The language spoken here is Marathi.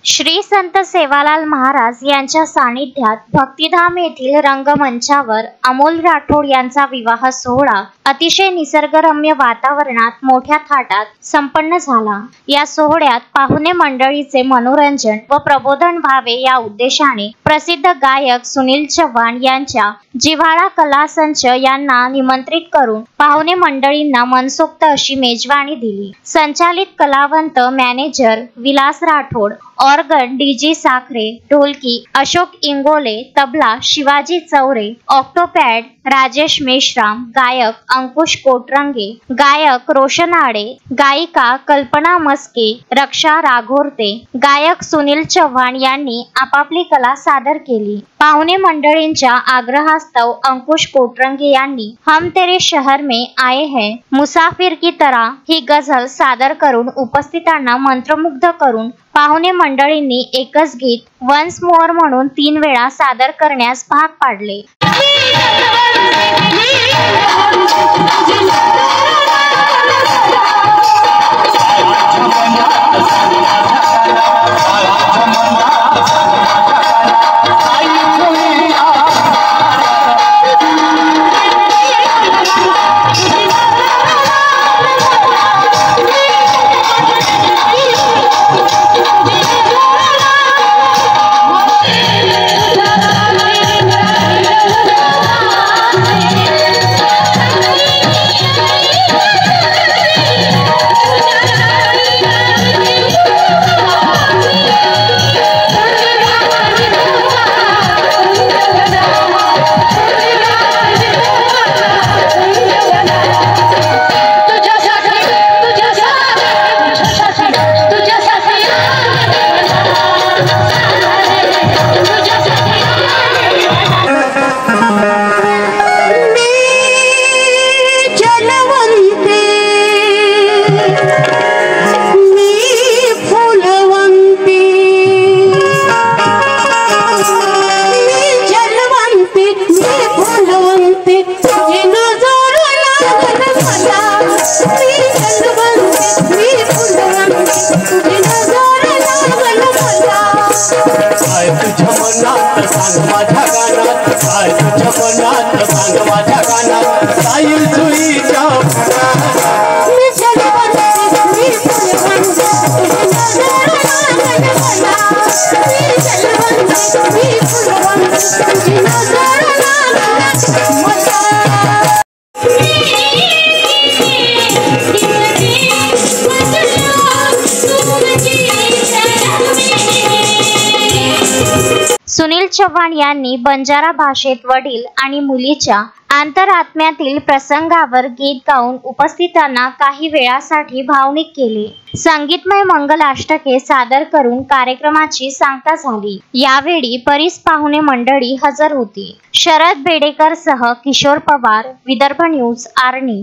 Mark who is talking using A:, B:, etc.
A: श्री संत सेवालाल महाराज यांच्या सानिध्यात भक्तिधाम येथील रंगमंचावर अमोल राठोड यांचा विवाह सोहळा अतिशय निसर्गरम्य वातावरणात मोठ्या थाटात संपन्न झाला। या सोहळ्यात पाहुणे मंडळीचे मनोरंजन व प्रबोधन व्हावे या उद्देशाने प्रसिद्ध गायक सुनील चव्हाण यांच्या जिव्हाळा कला संच यांना निमंत्रित करून पाहुणे मंडळींना मनसोक्त अशी मेजवानी दिली। संचालित कलावंत मॅनेजर विलास राठोड, ऑर्गन डीजी साखरे, ढोलकी अशोक इंगोले, तबला शिवाजी चौरे, ऑक्टोपॅड राजेश मेश्राम, गायक अंकुश कोटरंगे, गायक रोशन आडे, गायिका कल्पना मस्के, रक्षा राघोरते, गायक सुनील चव्हाण यांनी आपापली कला सादर केली। पाहुणे मंडळींच्या आग्रहास्तव अंकुश कोटरंगे यांनी हम तेरे शहर में आए हैं मुसाफिर की तरह ही गझल सादर करून उपस्थितांना मंत्रमुग्ध करून पाहुणे मंडळींनी एकच गीत वन्स मोअर म्हणून 3 वेळा सादर करण्यास भाग पाडले। सुनील चव्हाण यांनी बंजारा भाषेत वडील आणि मुलीच्या अंतरात्म्यातील प्रसंगावर गीत गाऊन उपस्थितांना काही वेळासाठी भावनिक केले। संगीतमय मंगलाष्टके सादर करून कार्यक्रमाची सांगता झाली। यावेळी बरीच पाहुणे मंडळी हजर होती। शरद बेडेकर सह किशोर पवार, विदर्भ न्यूज, आर्णी।